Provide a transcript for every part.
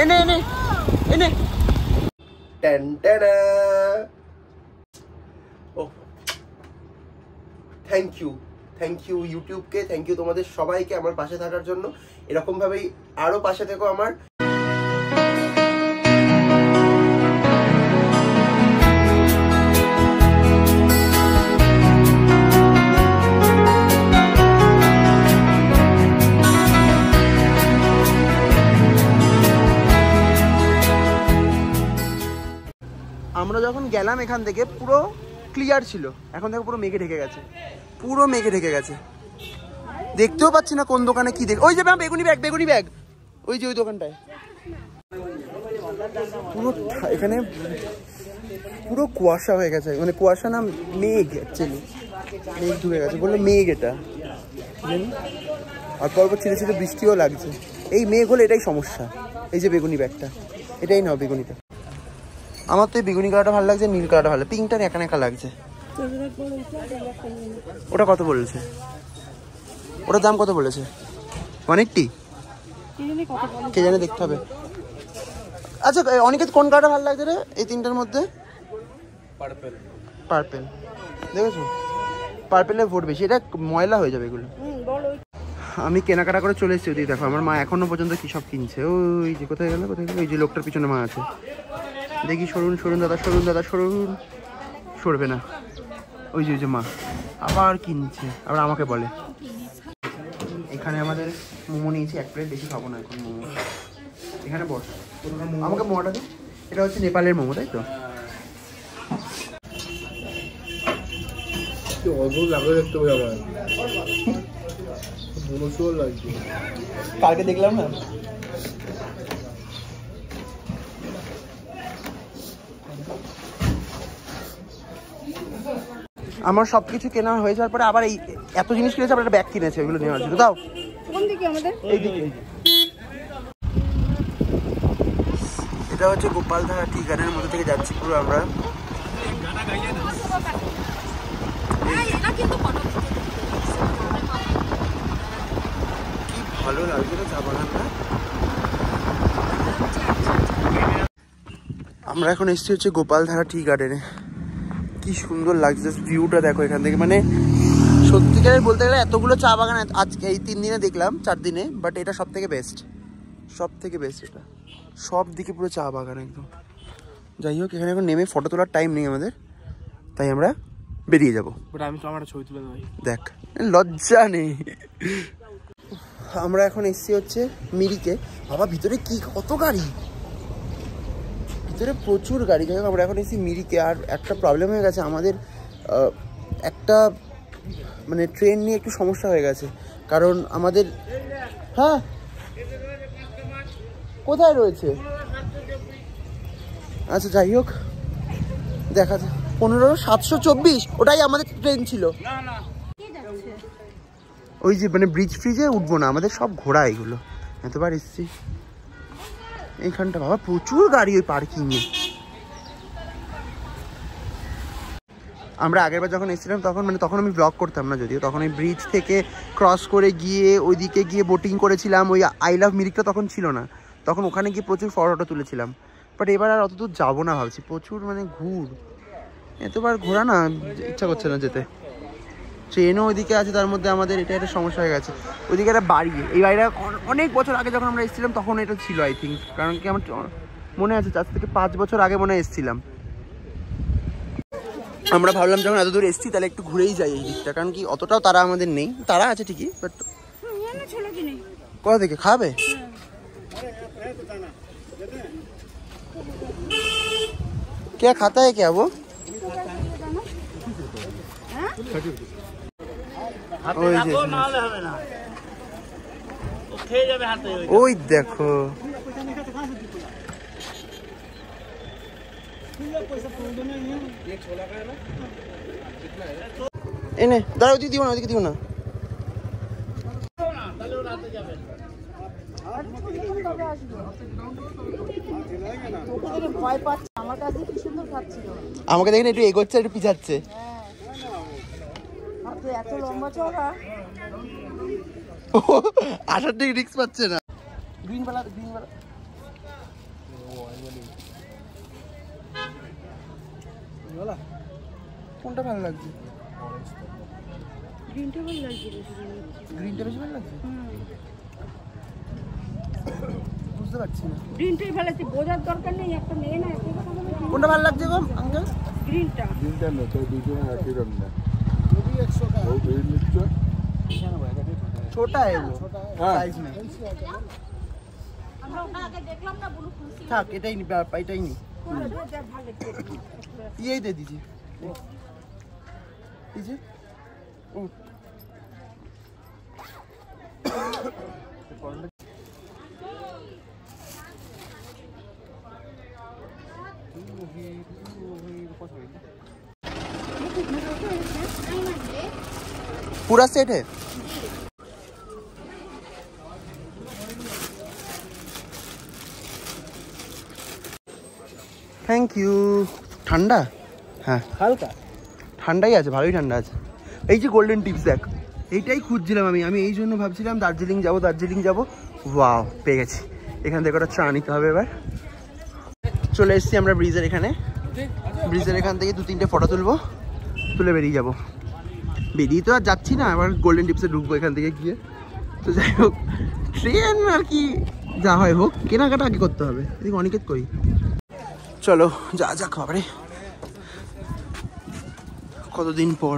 এনে এনে এনে থ্যাংক ইউ ইউটিউবকে, থ্যাংক ইউ তোমাদের সবাইকে আমার পাশে থাকার জন্য। এরকম ভাবেই আরো পাশে থেকো আমার। আমরা যখন গেলাম এখান থেকে পুরো ক্লিয়ার ছিল, এখন দেখো পুরো মেঘে ঢেকে গেছে, পুরো মেঘে ঢেকে গেছে। দেখতেও পাচ্ছি না কোন দোকানে কি দেখ। ওই যে বেগুনি ব্যাগ ওই যে ওই দোকানটায়। পুরো এখানে পুরো কুয়াশা হয়ে গেছে, মানে কুয়াশা না মেঘ, অ্যাকচুয়ালি মেঘ ঢুকে গেছে, বললো মেঘ এটা জানি। আর পরপর ছিঁড়ে ছিঁড়ে বৃষ্টিও লাগছে। এই মেঘ হলে এটাই সমস্যা। এই যে বেগুনি ব্যাগটা, এটাই নাও বেগুনিটা। আমার তো এই বেগুনি কালারটা ভালো লাগছে, নীল কালারটা ভালো, পিঙ্কটা একা একা লাগছে। ওটা কত বলেছে? ওটার দাম কত বলেছে? 180? কে জানে, দেখতে হবে। আচ্ছা অনেকে কোন কালারটা ভালো লাগছে রে এই তিনটার মধ্যে? পার্পেল দেখেছো, পার্পেলের ভোট বেশি, এটা ময়লা হয়ে যাবে এগুলো। আমি কেনাকাটা করে চলে এসেছি। ওদিকে দেখো আমার মা এখনো পর্যন্ত কি সব কিনছে। ওই যে কোথায় গেল ওই যে লোকটার পিছনে মা আছে। দেখি সরুন দাদা সরবে না। ওই যে মা আবার কিনছে, আবার আমাকে বলে। এখানে আমাদের মোমো নিয়েছি 1 প্লেট, বেশি খাবো না এখন মোমো। এখানে বস, আমাকে মোমোটা দিই। এটা হচ্ছে নেপালের মোমো, তাই তো? কালকে দেখলাম না। আমার সবকিছু কেনা হয়ে যাওয়ার পরে আবার এই এত জিনিস কিনেছে, আবার একটা ব্যাগ কিনেছে, ওইগুলো নেওয়ার জন্য। দাও কোন দিকে? আমাদের এইদিকে। এটা হচ্ছে গোপালধারা টি গার্ডেনের মধ্যে থেকে যাচ্ছি পুরো আমরা। কি ভালো লাগছে না চা বাগানটা। আমরা এখন এসেছি হচ্ছে গোপালধারা টি গার্ডেনে। কি সুন্দর লাগছে ভিউটা, দেখো এখান থেকে। মানে সত্যিকারের বলতে গেলে এতগুলো চা বাগান আজকে এই 3 দিনে দেখলাম, 4 দিনে, বাট এটা সব থেকে বেস্ট এটা। সব দিকে পুরো চা বাগান একদম। যাই হোক, এখানে এখন নেমে ফটো তোলার টাইম নেই আমাদের, তাই আমরা বেরিয়ে যাবো। আমি তো আমার ছবি তুলে দেবো, দেখ লজ্জা নেই। আমরা এখন এসছি হচ্ছে মিরিকে। বাবা ভিতরে কি কত গাড়ি, ভিতরে প্রচুর গাড়ি। যাই হোক আমরা এখন এসেছি মিরিকে। আর একটা প্রবলেম হয়ে গেছে আমাদের, একটা মানে ট্রেন নিয়ে একটু সমস্যা হয়ে গেছে। কারণ আমাদের, হ্যাঁ কোথায় রয়েছে? আচ্ছা যাই হোক, দেখা যায় 15,724, ওটাই আমাদের ট্রেন ছিল। ওই যে মানে ব্রিজ ফ্রিজে উঠবো না, আমাদের সব ঘোড়া এগুলো। এতবার এসছি এইখানটা, বাবা প্রচুর গাড়ি ওই পার্কিংয়ে। আমরা আগেরবার যখন এসেছিলাম তখন আমি ব্লগ করতাম না, যদিও তখন ওই ব্রিজ থেকে ক্রস করে গিয়ে ওইদিকে গিয়ে বোটিং করেছিলাম। ওই আই লাভ মিরিকটা তখন ছিল না, তখন ওখানে গিয়ে প্রচুর ফটো তুলেছিলাম। বাট এবার আর অত দূর যাবো না ভাবছি, প্রচুর মানে এতবার ঘোরা না ইচ্ছা করছে না যেতে। ট্রেনও ওইদিকে আছে, তার মধ্যে আমাদের এটা একটা সমস্যা হয়ে গেছে। ওইদিকে একটা বাড়ি, এই বাড়িটা অনেক বছর আগে যখন আমরা এসেছিলাম তখন এটা ছিল আই থিঙ্ক। কারণ কি আমার মনে আছে 4 থেকে 5 বছর আগে মনে এসেছিলাম। আমরা ভাবলাম যখন এত দূর এসেছি তাহলে একটু ঘুরেই যাই এই দিকটা, কারণ কি অতটাও তারা আমাদের নেই, তারা আছে ঠিকই, বাট কোথা থেকে খাবে? क्या खाता है क्या वो? ওই দেখো এনে দাঁড়া, ওদিকে দিও না, ওদিকে দিও না। আমাকে দেখেন একটু এগোচ্ছে, একটু পিছাচ্ছে। এত লম্বা চওড়া আসার থেকে রিস্ক পাচ্ছে না। গ্রিন বালা কোনটা ভালো লাগছে? গ্রিনটা ভালো লাগছে। গ্রিনটা বেশি ভালো লাগছে, বুঝতে পারছি না। গ্রিনটাই ভালো লাগছে, বোঝার দরকার নেই। একটা মেয়ে না, কোনটা ভালো লাগছে গো আঙ্কেল? গ্রিনটা। গ্রিনটা না, তো দুটো একই রঙ না। वो भी 100 का। वो ग्रीन लिखो। छोटा है वो, साइज में। আমরা ওখানে দেখলাম না ব্লু খুশি। থাক, এটাই নি, এটাই নি। यही दे दीजिए। दीजिए। पूरा सेट है। Thank you. ঠান্ডা? হ্যাঁ হালকা ঠান্ডাই আছে, ভালোই ঠান্ডা আছে। এই যে গোল্ডেন টিপস দেখ, এইটাই খুঁজছিলাম আমি এই জন্য ভাবছিলাম দার্জিলিং যাব। ওয়াও, পেয়ে গেছি। এখান থেকে ওটা চা নিতে হবে। এবার চলে এসেছি আমরা ব্রিজের এখানে। ব্রিজের এখান থেকে 2-3টে ফটো তুলে বেরিয়ে যাব। বেরিয়ে তো আর যাচ্ছি না, আবার গোল্ডেন টিপসে ঢুকবো এখান থেকে গিয়ে। তো যাই হোক, ট্রেন আর কি যা হয় হোক, কেনাকাটা আগে করতে হবে। এদিকে অনেকের কই, চলো যা খাবারে। কতদিন পর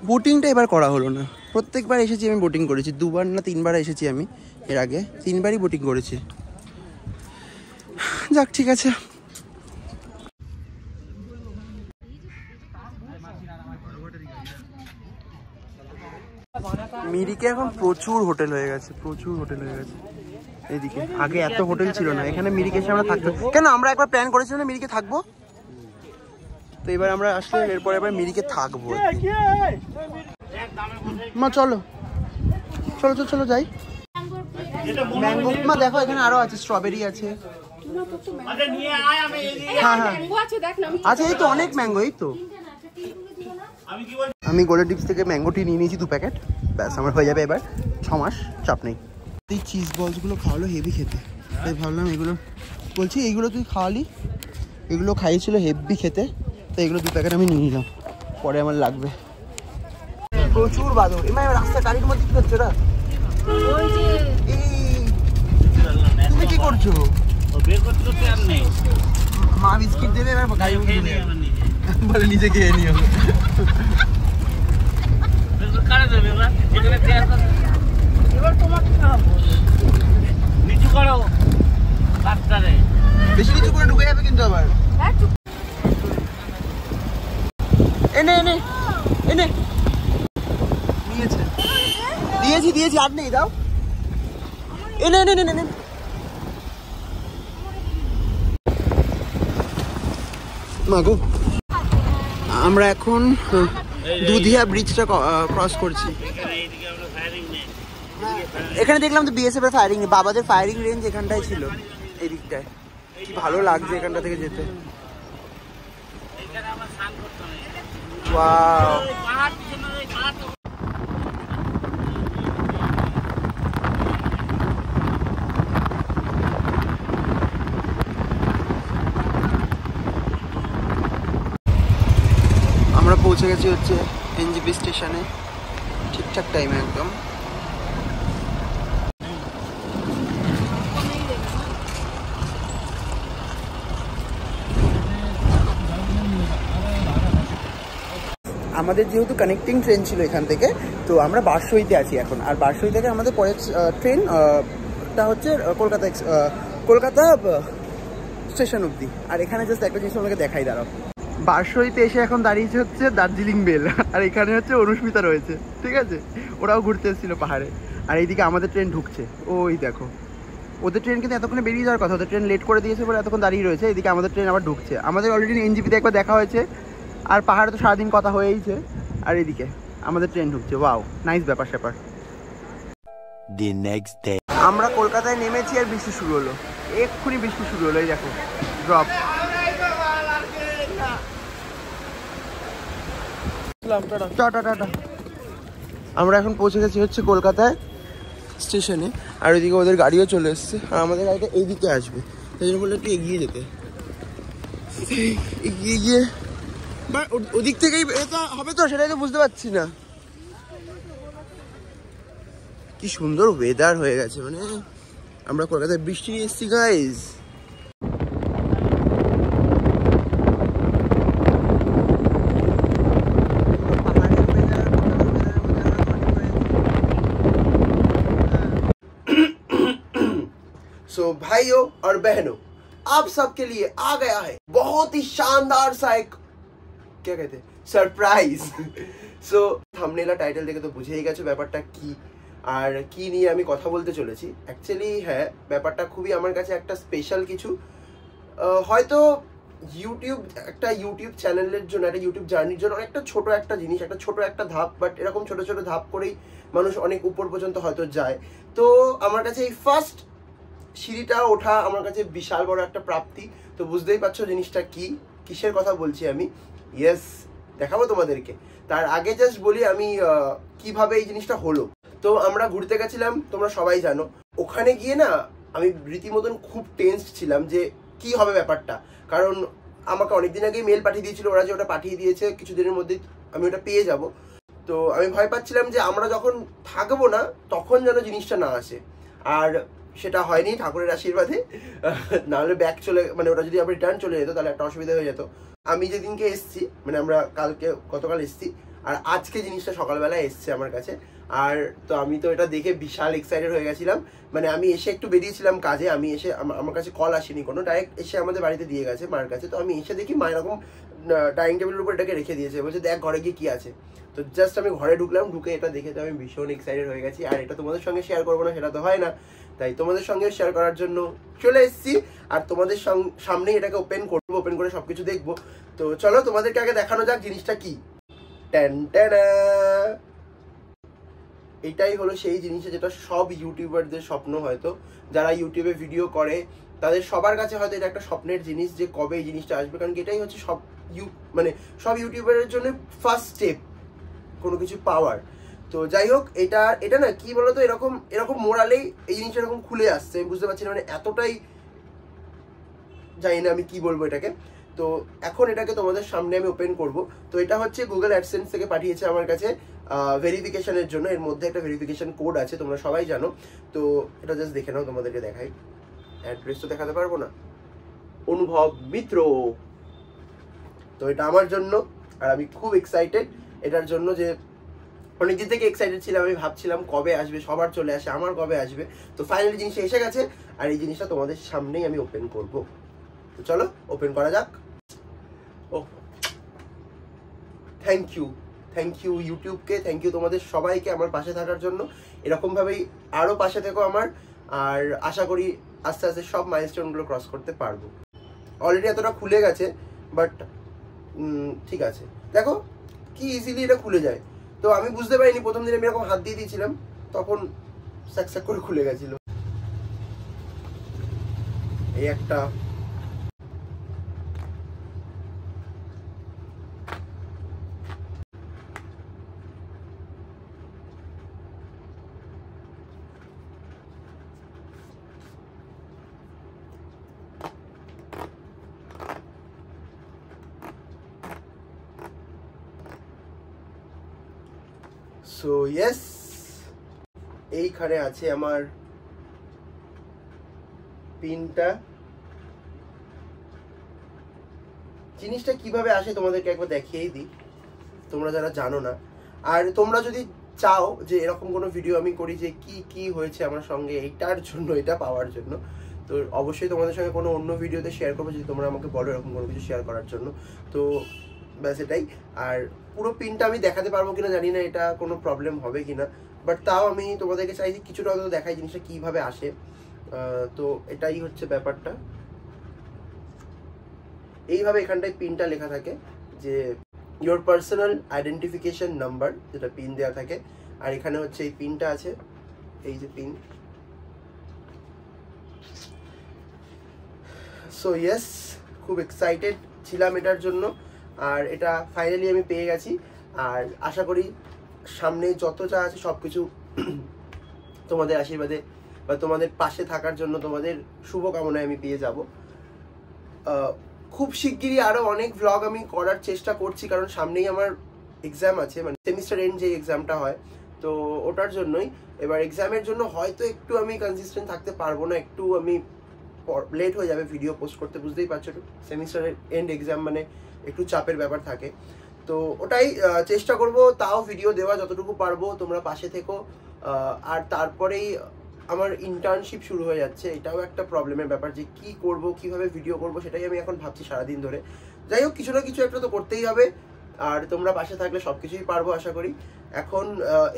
বোটিংটা এবার করা হলো না। প্রত্যেকবার এসেছি আমি, বোটিং করেছি 2বার না 3বার এসেছি আমি। এর আগে 3বারই বোটিং করেছি। যাক, ঠিক আছে। মিরিকে এখন প্রচুর হোটেল হয়ে গেছে। এদিকে আগে এত হোটেল ছিল না। এখানে মিরিকে এসে আমরা থাকবো কেন? আমরা একবার প্ল্যান করেছিলাম না মিরিকে থাকবো, তো এবার আমরা আসলে এরপরে এবার মিরিকে থাকবো। মা চলো যাই। ম্যাঙ্গো মা দেখো, এখানে আরো আছে, স্ট্রবেরি আছে। হ্যাঁ আচ্ছা, এই তো অনেক ম্যাঙ্গো। এই তো আমি গোল্ডেন টিপস থেকে ম্যাঙ্গো টি নিয়ে নিয়েছি 2 প্যাকেট। ব্যাস, আমার হয়ে যাবে এবার 6 মাস, চাপ নেই। এই চিজ বলসগুলো খাওয়ালো হেভি খেতে, তাই ভাবলাম এগুলো, বলছি এইগুলো তুই খাওয়ালি, এগুলো খাইয়েছিল হেভি খেতে, তাই এগুলো 2 প্যাকেট আমি নিয়ে নিলাম, পরে আমার লাগবে। প্রচুর বাদর। এবার রাস্তা গাড়ির মধ্যে কি করছো? তুমি কি করছো? মা বিস্কিট দেবে, এবার গাড়ি বলে নিজে খেয়ে নিও। বেশি কিছু করে ঢুকে যাবে কিন্তু আবার। এনে দিয়েছি আর নেই, দাও। এনে মাগো, আমরা এখন দুধিয়া ব্রিজটা ক্রস করছি। এখানে দেখলাম তো বিএসএফ এর ফায়ারিং, বাবাদের ফায়ারিং রেঞ্জ এখানটায় ছিল, এই দিকটায়। কি ভালো লাগছে এখানটা থেকে যেতে। ওয়াও, আমরা পৌঁছে গেছি হচ্ছে এনজিপি স্টেশনে, ঠিকঠাক টাইমে একদম। আমাদের যেহেতু কানেক্টিং ট্রেন ছিল এখান থেকে, তো আমরা বারসইতে আছি এখন। আর বারসই থেকে আমাদের পরের ট্রেনটা হচ্ছে কলকাতা স্টেশন অবধি। আর এখানে জাস্ট একটা জিনিস আমাকে দেখাই, দাঁড়াও। বারসইতে এসে এখন দাঁড়িয়েছে হচ্ছে দার্জিলিং বেল, আর এখানে হচ্ছে অনুস্মিতা রয়েছে, ঠিক আছে? ওরাও ঘুরতে এসেছিলো পাহাড়ে। আর এইদিকে আমাদের ট্রেন ঢুকছে, ওই দেখো। ওদের ট্রেন কিন্তু এতক্ষণে বেরিয়ে যাওয়ার কথা, ওদের ট্রেন লেট করে দিয়েছে বলে এতক্ষণ দাঁড়িয়ে রয়েছে। এদিকে আমাদের ট্রেন আবার ঢুকছে। আমাদের অলরেডি এনজিপিতে একবার দেখা হয়েছে, আর পাহাড়ে তো সারাদিন কথা হয়েইছে। আর এদিকে আমাদের ট্রেন ঢুকছে। ওয়াও, নাইস ব্যাপার স্যাপার। আমরা কলকাতায় নেমেছি আর বৃষ্টি শুরু হলো, এক্ষুনি বৃষ্টি শুরু হলো। এই দেখো, ড্রপ। আসলাম, টাটা। Tata tata. আমরা এখন পৌঁছে গেছি হচ্ছে কলকাতায় স্টেশনে, আর ওইদিকে ওদের গাড়িও চলে এসছে, আর আমাদের গাড়িটা এইদিকে আসবে, সেই জন্য বললে একটু এগিয়ে যেতে। এগিয়ে গিয়ে বা ওদিক থেকেই এটা হবে তো, সেটাই তো বুঝতে পারছি না। কি সুন্দর ওয়েদার হয়ে গেছে, মানে আমরা কলকাতায় বৃষ্টি নিয়ে এসছি গাইজ। सो भाइयों और बहनों, आप सबके लिए आ गया है बहुत ही शानदार सा एक, क्या कहते हैं, सरप्राइज। सो থাম্বনেল টাইটেল দেখে তো বুঝেই গেছো ব্যাপারটা কি আর কি নিয়ে আমি কথা বলতে চলেছি। অ্যাকচুয়ালি হ্যাঁ, ব্যাপারটা খুবই আমার কাছে একটা স্পেশাল কিছু। হয়তো ইউটিউব চ্যানেলের জন্য, একটা ইউটিউব জার্নির জন্য অনেকটা ছোট একটা জিনিস, একটা ছোট একটা ধাপ, বাট এরকম ছোট ছোট ধাপ করেই মানুষ অনেক উপর পর্যন্ত হয়তো যায়। তো আমার কাছে এই ফার্স্ট সিঁড়িটা ওঠা আমার কাছে বিশাল বড় একটা প্রাপ্তি। তো বুঝতেই পারছো জিনিসটা কি, কিসের কথা বলছি আমি। ইয়েস, দেখাবো তোমাদেরকে। তার আগে জাস্ট বলি আমি কিভাবে এই জিনিসটা হলো। তো আমরা ঘুরতে গেছিলাম, তোমরা সবাই জানো। ওখানে গিয়ে না আমি রীতিমতন খুব টেন্সড ছিলাম যে কি হবে ব্যাপারটা, কারণ আমাকে অনেকদিন আগেই মেল পাঠিয়ে দিয়েছিল ওরা, যে ওটা পাঠিয়ে দিয়েছে কিছুদিনের মধ্যেই আমি ওটা পেয়ে যাব। তো আমি ভয় পাচ্ছিলাম যে আমরা যখন থাকবো না তখন যেন জিনিসটা না আসে, আর সেটা হয়নি ঠাকুরের আশীর্বাদে। নাহলে ব্যাক চলে, মানে ওটা যদি আবার রিটার্ন চলে যেত তাহলে একটা অসুবিধা হয়ে যেত। আমি যেদিনকে এসছি, মানে আমরা গতকাল এসছি, আর আজকে জিনিসটা সকালবেলা এসছে আমার কাছে। আর তো আমি তো এটা দেখে বিশাল এক্সাইটেড হয়ে গেছিলাম। মানে আমি এসে একটু বেরিয়েছিলাম কাজে, আমি এসে আমার কাছে কল আসেনি কোনো, ডাইরেক্ট এসে আমাদের বাড়িতে দিয়ে গেছে মার কাছে। তো আমি এসে দেখি মা এরকম ডাইনিং টেবিলের উপর এটাকে রেখে দিয়েছে, বলছে দেখ ঘরে গিয়ে কি আছে। তো জাস্ট আমি ঘরে ঢুকলাম, ঢুকে এটা দেখে তো আমি ভীষণ এক্সাইটেড হয়ে গেছি। আর এটা তোমাদের সঙ্গে শেয়ার করবো না সেটা তো হয় না, তাই তোমাদের সঙ্গে শেয়ার করার জন্য চলে এসেছি। আর তোমাদের সামনেই এটাকে ওপেন করবো, ওপেন করে সবকিছু দেখবো। তো চলো তোমাদেরকে আগে দেখানো যাক জিনিসটা কি। এটাই হলো সেই জিনিস যেটা সব ইউটিউবারদের স্বপ্ন। হয়তো যারা ইউটিউবে ভিডিও করে তাদের সবার কাছে হয়তো এটা একটা স্বপ্নের জিনিস যে কবে এই জিনিসটা আসবে, কারণ এটাই হচ্ছে সব ইউটিউবারের জন্য ফার্স্ট স্টেপ কোনো কিছু পাওয়ার। তো যাই হোক, এটা না কি বলতো, এরকম মোড়ালেই এই জিনিসটা এরকম খুলে আসছে। আমি বুঝতে পারছি না, মানে এতটাই জানি না আমি কি বলবো এটাকে। তো এখন এটাকে তোমাদের সামনে আমি ওপেন করব। তো এটা হচ্ছে গুগল অ্যাডসেন্স থেকে পাঠিয়েছে আমার কাছে ভেরিফিকেশনের জন্য। এর মধ্যে একটা ভেরিফিকেশন কোড আছে, তোমরা সবাই জানো। তো এটা জাস্ট দেখে নাও, তোমাদেরকে দেখাই। অ্যাড্রেস তো দেখাতে পারবো না, অনুভব মিত্র। তো এটা আমার জন্য, আর আমি খুব এক্সাইটেড এটার জন্য, যে অনেকদিন থেকে এক্সাইটেড ছিলাম। আমি ভাবছিলাম কবে আসবে, সবার চলে আসে, আমার কবে আসবে। তো ফাইনালি জিনিসটা এসে গেছে, আর এই জিনিসটা তোমাদের সামনেই আমি ওপেন করব। তো চলো ওপেন করা যাক। ও থ্যাংক ইউ ইউটিউবকে, থ্যাংক ইউ তোমাদের সবাইকে আমার পাশে থাকার জন্য। এরকমভাবেই আরও পাশে থেকো আমার, আর আশা করি আস্তে আস্তে সব মাইলস্টোনগুলো ক্রস করতে পারবো। অলরেডি এতটা খুলে গেছে, বাট ঠিক আছে, দেখো কি ইজিলি এটা খুলে যায়। তো আমি বুঝতে পারিনি, প্রথম দিন আমি এরকম হাত দিয়ে দিয়েছিলাম, তখন স্যাক করে খুলে গেছিল। এই একটা সো ইয়েস, এইখানে আছে আমার পিনটা। জিনিসটা কিভাবে আসে তোমাদেরকে একবার দেখিয়েই দিই, তোমরা যারা জানো না। আর তোমরা যদি চাও যে এরকম কোনো ভিডিও আমি করি যে কি হয়েছে আমার সঙ্গে এইটার জন্য, এটা পাওয়ার জন্য, তো অবশ্যই তোমাদের সঙ্গে কোনো অন্য ভিডিওতে শেয়ার করবো, যদি তোমরা আমাকে বলো এরকম কোনো কিছু শেয়ার করার জন্য। তো ব্যাস এটাই। আর পুরো পিনটা আমি দেখাতে পারবো কিনা জানি না, এটা কোনো প্রবলেম হবে কিনা, বাট তাও আমি তোমাদেরকে চাইছি কিছুটা হয়তো দেখাই জিনিসটা কিভাবে আসে। তো এটাই হচ্ছে ব্যাপারটা। এইভাবে এখানটায় পিনটা লেখা থাকে যে ইয়োর পার্সোনাল আইডেন্টিফিকেশন নাম্বার, যেটা পিন দেওয়া থাকে। আর এখানে হচ্ছে এই পিনটা আছে, এই যে পিন। সো ইয়েস, খুব এক্সাইটেড ছিলাম এটার জন্য, আর এটা ফাইনালি আমি পেয়ে গেছি। আর আশা করি সামনে যত যা আছে সব কিছু তোমাদের আশীর্বাদে বা তোমাদের পাশে থাকার জন্য তোমাদের শুভকামনায় আমি পেয়ে যাব। খুব শিগগিরই আরও অনেক ভ্লগ আমি করার চেষ্টা করছি, কারণ সামনেই আমার এক্সাম আছে, মানে সেমিস্টার এন্ড যে এক্সামটা হয়, তো ওটার জন্যই। এবার এক্সামের জন্য হয়তো একটু আমি কনসিস্টেন্ট থাকতে পারবো না, একটু আমি লেট হয়ে যাবে ভিডিও পোস্ট করতে, বুঝতেই পারছো। সেমিস্টারের এন্ড এক্সাম মানে একটু চাপের ব্যাপার থাকে, তো ওটাই চেষ্টা করব তাও ভিডিও দেওয়া যতটুকু পারবো, তোমরা পাশে থেকো। আর তারপরেই আমার ইন্টার্নশিপ শুরু হয়ে যাচ্ছে, এটাও একটা প্রবলেমের ব্যাপার যে কি করব, কিভাবে ভিডিও করব, সেটাই আমি এখন ভাবছি সারাদিন ধরে। যাই হোক, কিছু না কিছু একটা তো করতেই হবে, আর তোমরা পাশে থাকলে সব কিছুই পারবো আশা করি। এখন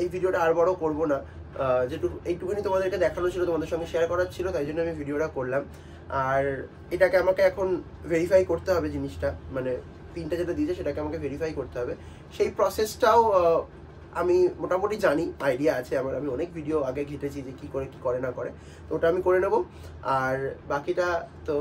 এই ভিডিওটা আর বড় করব না, যেটুকু এইটুকুনি তোমাদেরকে দেখানো ছিল, তোমাদের সঙ্গে শেয়ার করার ছিল, তাই জন্য আমি ভিডিওটা করলাম। আর এটাকে আমাকে এখন ভেরিফাই করতে হবে, জিনিসটা মানে পিনটা যেটা দিয়েছে সেটাকে আমাকে ভেরিফাই করতে হবে। সেই প্রসেসটাও আমি মোটামুটি জানি, আইডিয়া আছে আমার, আমি অনেক ভিডিও আগে ঘেটেছি যে কী করে কী করে না করে, তো ওটা আমি করে নেব। আর বাকিটা তো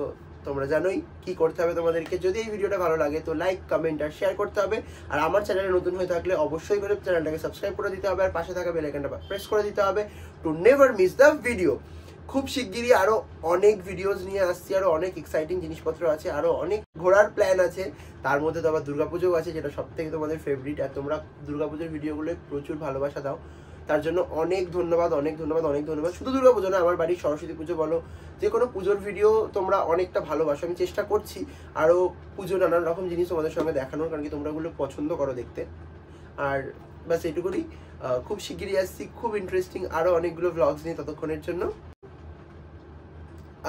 তোমরা জানোই কি করতে হবে তোমাদেরকে। যদি এই ভিডিওটা ভালো লাগে তো লাইক, কমেন্ট আর শেয়ার করতে হবে। আর আমার চ্যানেলে নতুন হয়ে থাকলে অবশ্যই করে চ্যানেলটাকে সাবস্ক্রাইব করে দিতে হবে, আর পাশে থাকা বেল আইকনটা প্রেস করে দিতে হবে to never miss the video. খুব শিগগিরই আরও অনেক ভিডিওস নিয়ে আসছি, আরও অনেক এক্সাইটিং জিনিসপত্র আছে, আরও অনেক ঘোরার প্ল্যান আছে। তার মধ্যে তো আবার দুর্গাপুজোও আছে, যেটা সব থেকে তোমাদের ফেভারিট। আর তোমরা দুর্গাপুজোর ভিডিওগুলো প্রচুর ভালোবাসা দাও, তার জন্য অনেক ধন্যবাদ, অনেক ধন্যবাদ, অনেক ধন্যবাদ। শুধু দুর্গাপুজো না, আমার বাড়ির সরস্বতী পুজো বলো, যে কোনো পুজোর ভিডিও তোমরা অনেকটা ভালোবাসো। আমি চেষ্টা করছি আরও পুজো নানান রকম জিনিস তোমাদের সঙ্গে দেখানোর, কারণ কি তোমরা ওগুলো পছন্দ করো দেখতে। আর ব্যাস এইটুকুনি, খুব শিগগিরই আসছি খুব ইন্টারেস্টিং আরও অনেকগুলো ভ্লগস নিয়ে। ততক্ষণের জন্য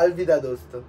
अलविदा दोस्तों।